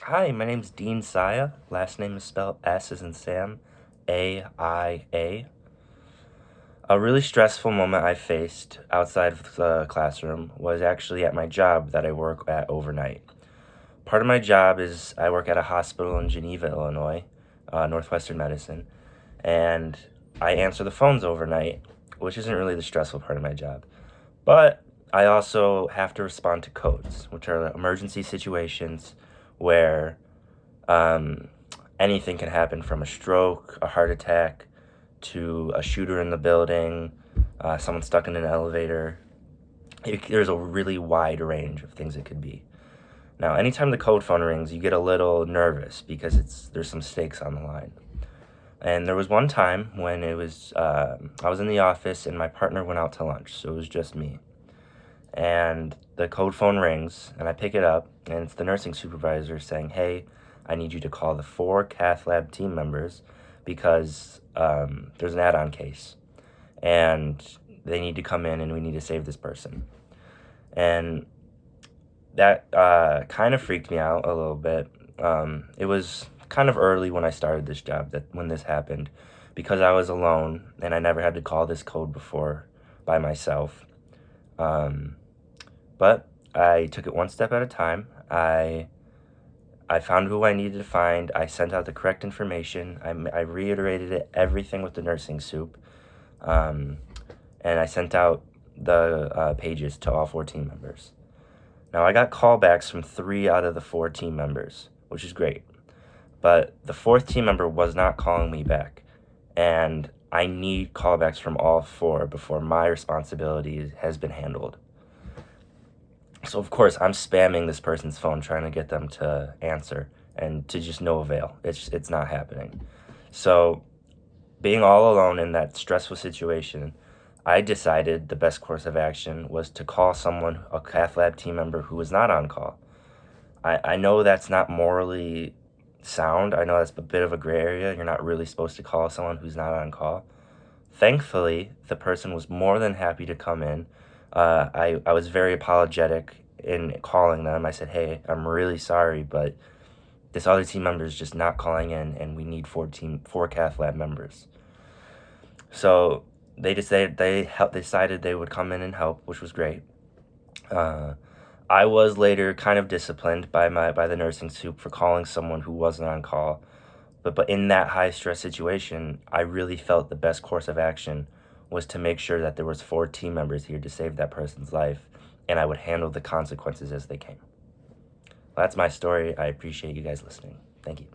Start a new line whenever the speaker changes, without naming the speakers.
Hi, my name's Dean Saia. Last name is spelled S as in Sam, A-I-A. A really stressful moment I faced outside of the classroom was actually at my job that I work at overnight. Part of my job is I work at a hospital in Geneva, Illinois, Northwestern Medicine, and I answer the phones overnight, which isn't really the stressful part of my job. But I also have to respond to codes, which are emergency situations where um, anything can happen from a stroke, a heart attack, to a shooter in the building, someone stuck in an elevator. There's a really wide range of things it could be. Now, anytime the code phone rings, you get a little nervous because there's some stakes on the line. And there was one time when I was in the office and my partner went out to lunch, so it was just me. And the code phone rings, and I pick it up, and it's the nursing supervisor saying, "Hey, I need you to call the 4 cath lab team members because there's an add-on case, and they need to come in, and we need to save this person." And that kind of freaked me out a little bit. It was kind of early when I started this job when this happened, because I was alone, and I never had to call this code before by myself. Um, But I took it one step at a time. I found who I needed to find. I sent out the correct information. I reiterated everything with the nursing soup. Um, and I sent out the pages to all 4 team members. Now, I got callbacks from 3 out of the 4 team members, which is great. But the 4th team member was not calling me back. And I need callbacks from all 4 before my responsibility has been handled. So, of course, I'm spamming this person's phone trying to get them to answer, and to just no avail. It's not happening. So, being all alone in that stressful situation, I decided the best course of action was to call someone, a cath lab team member who was not on call. I know that's not morally sound. I know that's a bit of a gray area. You're not really supposed to call someone who's not on call. Thankfully, the person was more than happy to come in. I was very apologetic in calling them. I said, "Hey, I'm really sorry, but this other team member is just not calling in, and we need 4 cath lab members." So decided they would come in and help, which was great. I was later kind of disciplined by the nursing soup for calling someone who wasn't on call. But in that high stress situation, I really felt the best course of action was to make sure that there was 4 team members here to save that person's life, and I would handle the consequences as they came. That's my story. I appreciate you guys listening. Thank you.